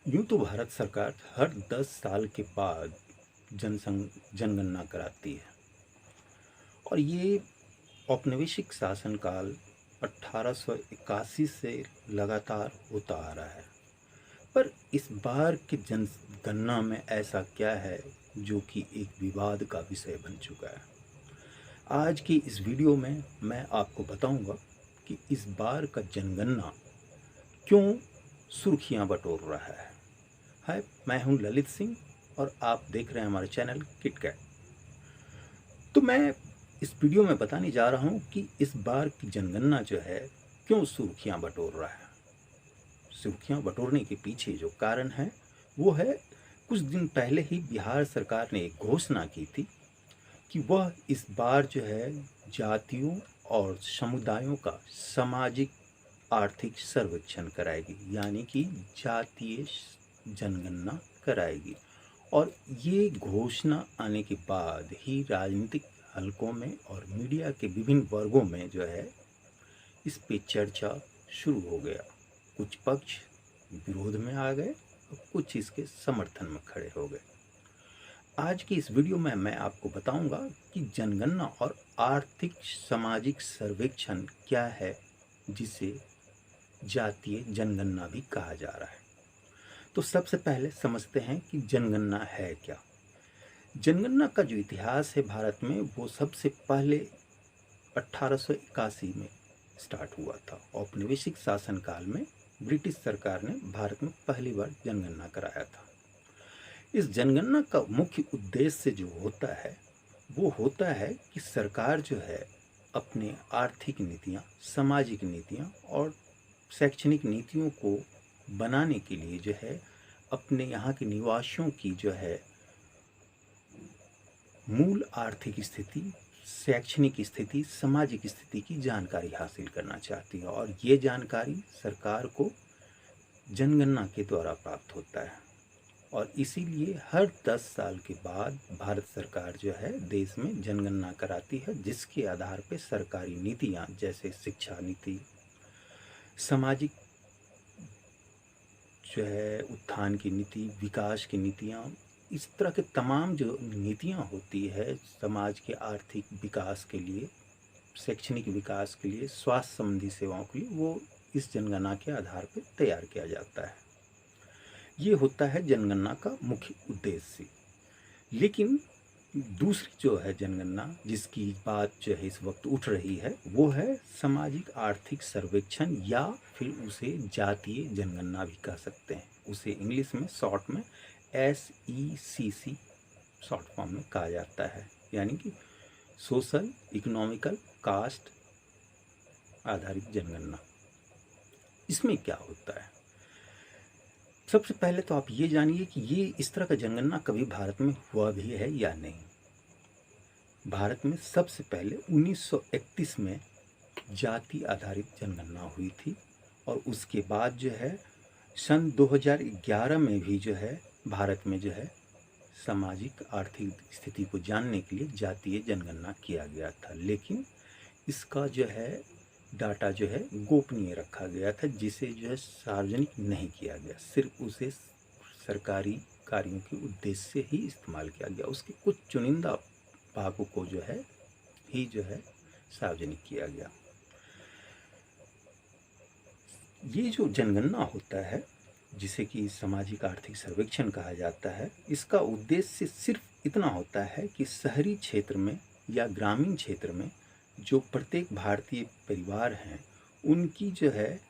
यूँ तो भारत सरकार हर 10 साल के बाद जनगणना कराती है और ये औपनिवेशिक शासनकाल 1881 से लगातार होता आ रहा है। पर इस बार की जनगणना में ऐसा क्या है जो कि एक विवाद का विषय बन चुका है। आज की इस वीडियो में मैं आपको बताऊंगा कि इस बार का जनगणना क्यों सुर्खियां बटोर रहा है। हाय, मैं हूं ललित सिंह और आप देख रहे हैं हमारे चैनल किटकैट। तो मैं इस वीडियो में बताने जा रहा हूं कि इस बार की जनगणना जो है क्यों सुर्खियां बटोर रहा है। सुर्खियां बटोरने के पीछे जो कारण है वो है, कुछ दिन पहले ही बिहार सरकार ने एक घोषणा की थी कि वह इस बार जो है जातियों और समुदायों का सामाजिक आर्थिक सर्वेक्षण कराएगी, यानी कि जातीय जनगणना कराएगी। और ये घोषणा आने के बाद ही राजनीतिक हलकों में और मीडिया के विभिन्न वर्गों में जो है इस पे चर्चा शुरू हो गया। कुछ पक्ष विरोध में आ गए और कुछ इसके समर्थन में खड़े हो गए। आज की इस वीडियो में मैं आपको बताऊंगा कि जनगणना और आर्थिक सामाजिक सर्वेक्षण क्या है, जिसे जातीय जनगणना भी कहा जा रहा है। तो सबसे पहले समझते हैं कि जनगणना है क्या। जनगणना का जो इतिहास है भारत में, वो सबसे पहले 1881 में स्टार्ट हुआ था। औपनिवेशिक शासनकाल में ब्रिटिश सरकार ने भारत में पहली बार जनगणना कराया था। इस जनगणना का मुख्य उद्देश्य जो होता है वो होता है कि सरकार जो है अपने आर्थिक नीतियाँ, सामाजिक नीतियाँ और शैक्षणिक नीतियों को बनाने के लिए जो है अपने यहाँ के निवासियों की जो है मूल आर्थिक स्थिति, शैक्षणिक स्थिति, सामाजिक स्थिति की जानकारी हासिल करना चाहती है। और ये जानकारी सरकार को जनगणना के द्वारा प्राप्त होता है। और इसीलिए हर 10 साल के बाद भारत सरकार जो है देश में जनगणना कराती है, जिसके आधार पर सरकारी नीतियाँ जैसे शिक्षा नीति, सामाजिक जो है उत्थान की नीति, विकास की नीतियाँ, इस तरह के तमाम जो नीतियाँ होती है समाज के आर्थिक विकास के लिए, शैक्षणिक विकास के लिए, स्वास्थ्य संबंधी सेवाओं के लिए, वो इस जनगणना के आधार पर तैयार किया जाता है। ये होता है जनगणना का मुख्य उद्देश्य। लेकिन दूसरी जो है जनगणना जिसकी बात जो है इस वक्त उठ रही है, वो है सामाजिक आर्थिक सर्वेक्षण, या फिर उसे जातीय जनगणना भी कह सकते हैं। उसे इंग्लिश में शॉर्ट में SECC शॉर्ट फॉर्म में कहा जाता है, यानी कि सोशल इकोनॉमिकल कास्ट आधारित जनगणना। इसमें क्या होता है, सबसे पहले तो आप ये जानिए कि ये इस तरह का जनगणना कभी भारत में हुआ भी है या नहीं। भारत में सबसे पहले 1931 में जाति आधारित जनगणना हुई थी और उसके बाद जो है सन 2011 में भी जो है भारत में जो है सामाजिक आर्थिक स्थिति को जानने के लिए जातीय जनगणना किया गया था। लेकिन इसका जो है डाटा जो है गोपनीय रखा गया था, जिसे जो है सार्वजनिक नहीं किया गया। सिर्फ उसे सरकारी कार्यों के उद्देश्य से ही इस्तेमाल किया गया। उसके कुछ चुनिंदा भागों को जो है ही जो है सार्वजनिक किया गया। ये जो जनगणना होता है, जिसे कि सामाजिक आर्थिक सर्वेक्षण कहा जाता है, इसका उद्देश्य सिर्फ इतना होता है कि शहरी क्षेत्र में या ग्रामीण क्षेत्र में जो प्रत्येक भारतीय परिवार हैं, उनकी जो है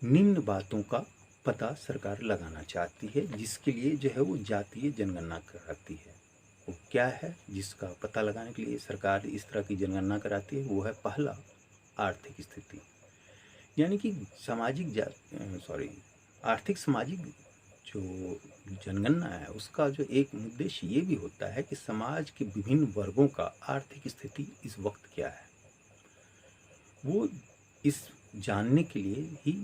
निम्न बातों का पता सरकार लगाना चाहती है, जिसके लिए जो है वो जातीय जनगणना कराती है। वो क्या है जिसका पता लगाने के लिए सरकार इस तरह की जनगणना कराती है? वो है पहला, आर्थिक स्थिति, यानी कि आर्थिक सामाजिक जो जनगणना है उसका जो एक उद्देश्य ये भी होता है कि समाज के विभिन्न वर्गों का आर्थिक स्थिति इस वक्त क्या है, वो इस जानने के लिए ही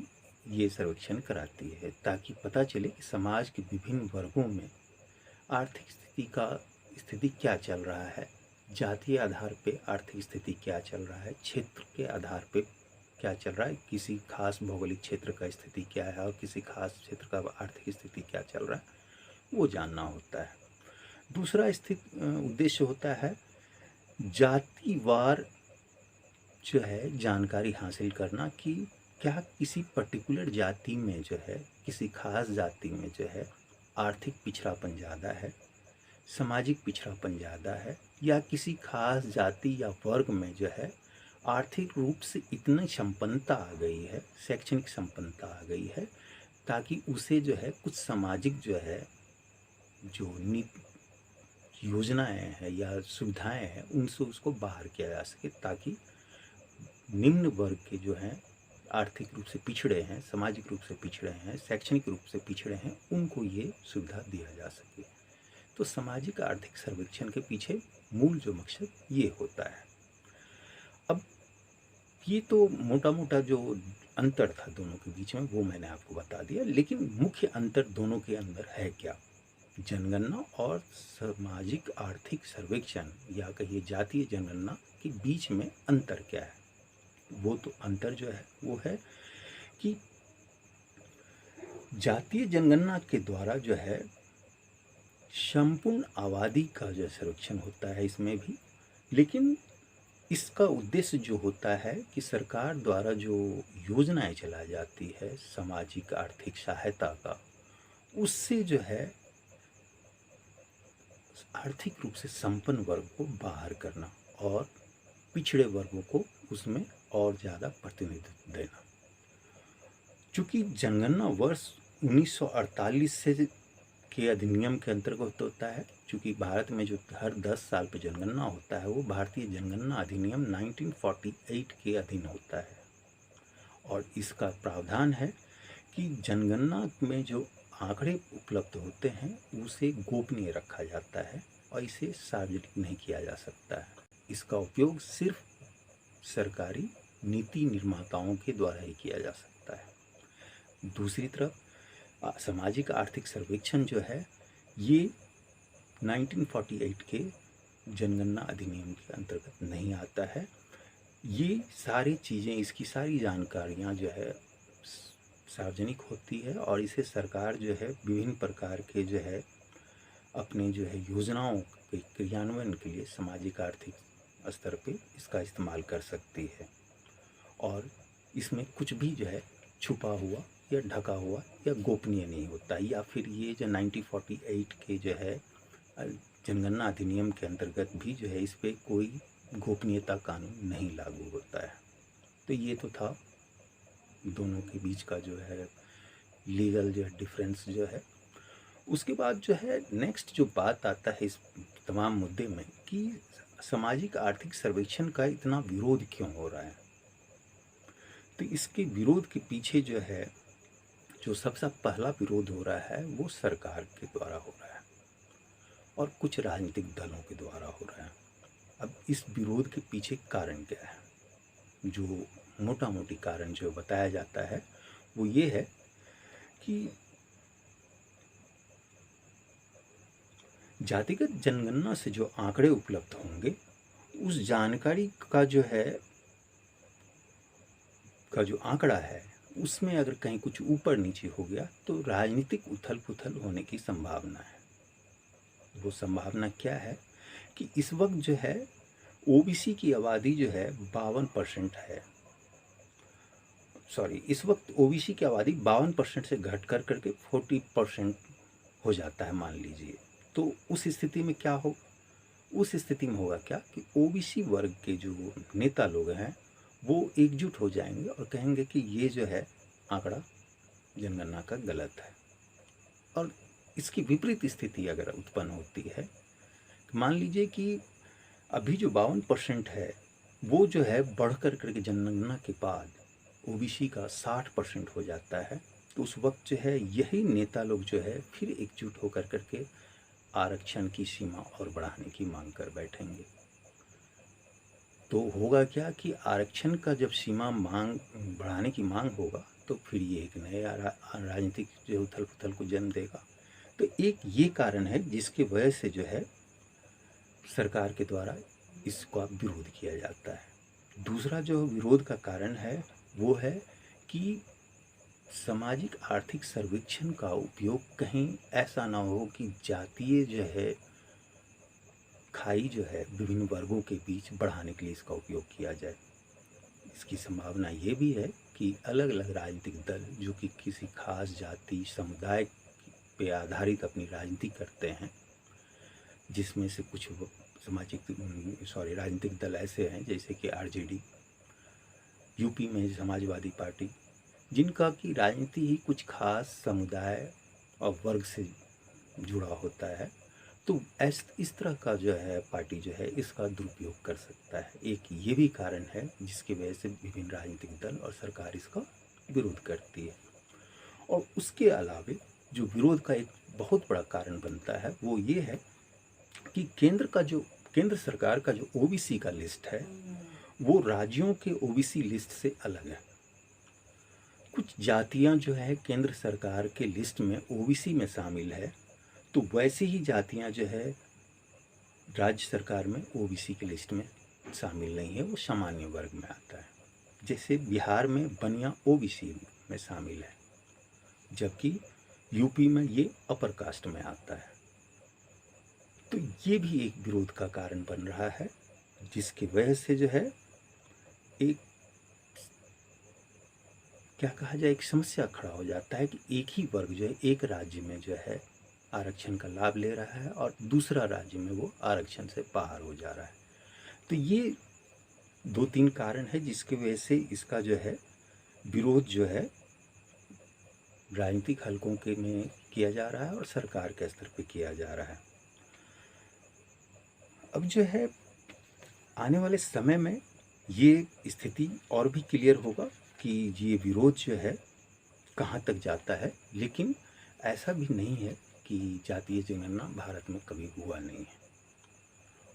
ये सर्वेक्षण कराती है, ताकि पता चले कि समाज के विभिन्न वर्गों में आर्थिक स्थिति क्या चल रहा है, जातीय आधार पे आर्थिक स्थिति क्या चल रहा है, क्षेत्र के आधार पे क्या चल रहा है, किसी खास भौगोलिक क्षेत्र का स्थिति क्या है और किसी खास क्षेत्र का आर्थिक स्थिति क्या चल रहा है, वो जानना होता है। दूसरा उद्देश्य होता है जातिवार जो है जानकारी हासिल करना कि क्या किसी पर्टिकुलर जाति में जो है, किसी खास जाति में जो है आर्थिक पिछड़ापन ज़्यादा है, सामाजिक पिछड़ापन ज़्यादा है, या किसी खास जाति या वर्ग में जो है आर्थिक रूप से इतनी संपन्नता आ गई है, शैक्षणिक संपन्नता आ गई है, ताकि उसे जो है कुछ सामाजिक जो है जो योजनाएं हैं या सुविधाएं हैं उनसे उसको बाहर किया जा सके, ताकि निम्न वर्ग के जो हैं, आर्थिक रूप से पिछड़े हैं, सामाजिक रूप से पिछड़े हैं, शैक्षणिक रूप से पिछड़े हैं, उनको ये सुविधा दिया जा सके। तो सामाजिक आर्थिक सर्वेक्षण के पीछे मूल जो मकसद ये होता है। अब ये तो मोटा मोटा जो अंतर था दोनों के बीच में वो मैंने आपको बता दिया, लेकिन मुख्य अंतर दोनों के अंदर है क्या? जनगणना और सामाजिक आर्थिक सर्वेक्षण या कहिए जातीय जनगणना के बीच में अंतर क्या है? वो तो अंतर जो है वो है कि जातीय जनगणना के द्वारा जो है संपूर्ण आबादी का जो सर्वेक्षण होता है इसमें भी, लेकिन इसका उद्देश्य जो होता है कि सरकार द्वारा जो योजनाएं चलाई जाती है सामाजिक आर्थिक सहायता का, उससे जो है आर्थिक रूप से संपन्न वर्ग को बाहर करना और पिछड़े वर्गों को उसमें और ज़्यादा प्रतिनिधित्व देना। चूँकि जनगणना वर्ष 1948 से के अधिनियम के अंतर्गत होता है, चूँकि भारत में जो हर 10 साल पे जनगणना होता है वो भारतीय जनगणना अधिनियम 1948 के अधीन होता है, और इसका प्रावधान है कि जनगणना में जो आंकड़े उपलब्ध होते हैं उसे गोपनीय रखा जाता है और इसे सार्वजनिक नहीं किया जा सकता है। इसका उपयोग सिर्फ सरकारी नीति निर्माताओं के द्वारा ही किया जा सकता है। दूसरी तरफ सामाजिक आर्थिक सर्वेक्षण जो है ये 1948 के जनगणना अधिनियम के अंतर्गत नहीं आता है। ये सारी चीज़ें, इसकी सारी जानकारियाँ जो है सार्वजनिक होती है और इसे सरकार जो है विभिन्न प्रकार के जो है अपने जो है योजनाओं के क्रियान्वयन के लिए सामाजिक आर्थिक स्तर पे इसका इस्तेमाल कर सकती है, और इसमें कुछ भी जो है छुपा हुआ या ढका हुआ या गोपनीय नहीं होता, या फिर ये जो 1948 के जो है जनगणना अधिनियम के अंतर्गत भी जो है इस पर कोई गोपनीयता कानून नहीं लागू होता है। तो ये तो था दोनों के बीच का जो है लीगल जो डिफरेंस जो है। उसके बाद जो है नेक्स्ट जो बात आता है इस तमाम मुद्दे में कि सामाजिक आर्थिक सर्वेक्षण का इतना विरोध क्यों हो रहा है। तो इसके विरोध के पीछे जो है जो सबसे पहला विरोध हो रहा है वो सरकार के द्वारा हो रहा है और कुछ राजनीतिक दलों के द्वारा हो रहा है। अब इस विरोध के पीछे कारण क्या है? जो मोटा मोटी कारण जो बताया जाता है वो ये है कि जातिगत जनगणना से जो आंकड़े उपलब्ध होंगे उस जानकारी का जो है जो आंकड़ा है उसमें अगर कहीं कुछ ऊपर नीचे हो गया तो राजनीतिक उथल पुथल होने की संभावना है। वो संभावना क्या है कि इस वक्त जो है ओबीसी की आबादी जो है 52% है, इस वक्त ओबीसी की आबादी 52% से घट कर करके 40% हो जाता है मान लीजिए। तो उस स्थिति में क्या हो, उस स्थिति में होगा क्या कि ओबीसी वर्ग के जो नेता लोग हैं वो एकजुट हो जाएंगे और कहेंगे कि ये जो है आंकड़ा जनगणना का गलत है। और इसकी विपरीत स्थिति अगर उत्पन्न होती है, मान लीजिए कि अभी जो 52% है वो जो है बढ़ कर करके जनगणना के बाद ओबीसी का 60% हो जाता है, तो उस वक्त जो है यही नेता लोग जो है फिर एकजुट होकर करके आरक्षण की सीमा और बढ़ाने की मांग कर बैठेंगे। तो होगा क्या कि आरक्षण का जब सीमा मांग बढ़ाने की मांग होगा तो फिर ये एक नए राजनीतिक जो उथल पुथल को जन्म देगा। तो एक ये कारण है जिसकी वजह से जो है सरकार के द्वारा इसका विरोध किया जाता है। दूसरा जो विरोध का कारण है वो है कि सामाजिक आर्थिक सर्वेक्षण का उपयोग कहीं ऐसा ना हो कि जातीय जो है खाई जो है विभिन्न वर्गों के बीच बढ़ाने के लिए इसका उपयोग किया जाए। इसकी संभावना ये भी है कि अलग अलग राजनीतिक दल जो कि किसी खास जाति समुदाय पे आधारित अपनी राजनीति करते हैं, जिसमें से कुछ राजनीतिक दल ऐसे हैं जैसे कि आरजेडी, यूपी में समाजवादी पार्टी, जिनका की राजनीति ही कुछ खास समुदाय और वर्ग से जुड़ा होता है, तो इस तरह का जो है पार्टी जो है इसका दुरुपयोग कर सकता है। एक ये भी कारण है जिसकी वजह से विभिन्न राजनीतिक दल और सरकार इसका विरोध करती है। और उसके अलावे जो विरोध का एक बहुत बड़ा कारण बनता है वो ये है कि केंद्र सरकार का जो ओबीसी का लिस्ट है वो राज्यों के ओबीसी लिस्ट से अलग है। कुछ जातियां जो है केंद्र सरकार के लिस्ट में ओबीसी में शामिल है, तो वैसी ही जातियां जो है राज्य सरकार में ओबीसी की लिस्ट में शामिल नहीं है, वो सामान्य वर्ग में आता है। जैसे बिहार में बनिया ओबीसी में शामिल है, जबकि यूपी में ये अपर कास्ट में आता है। तो ये भी एक विरोध का कारण बन रहा है, जिसकी वजह से जो है एक क्या कहा जाए एक समस्या खड़ा हो जाता है कि एक ही वर्ग जो है एक राज्य में जो है आरक्षण का लाभ ले रहा है और दूसरा राज्य में वो आरक्षण से बाहर हो जा रहा है। तो ये 2-3 कारण है जिसकी वजह से इसका जो है विरोध जो है राजनीतिक हलकों के में किया जा रहा है और सरकार के स्तर पे किया जा रहा है। अब जो है आने वाले समय में ये स्थिति और भी क्लियर होगा कि ये विरोध जो है कहाँ तक जाता है, लेकिन ऐसा भी नहीं है कि जातीय जनगणना भारत में कभी हुआ नहीं है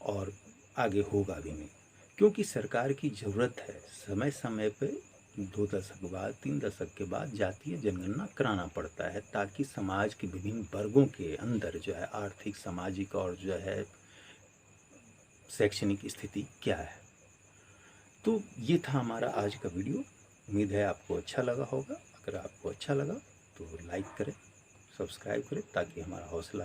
और आगे होगा भी नहीं, क्योंकि सरकार की ज़रूरत है समय समय पे 2 दशक बाद 3 दशक के बाद जातीय जनगणना कराना पड़ता है, ताकि समाज के विभिन्न वर्गों के अंदर जो है आर्थिक, सामाजिक और जो है शैक्षणिक स्थिति क्या है। तो ये था हमारा आज का वीडियो। उम्मीद है आपको अच्छा लगा होगा। अगर आपको अच्छा लगा तो लाइक करें, सब्सक्राइब करें, ताकि हमारा हौसला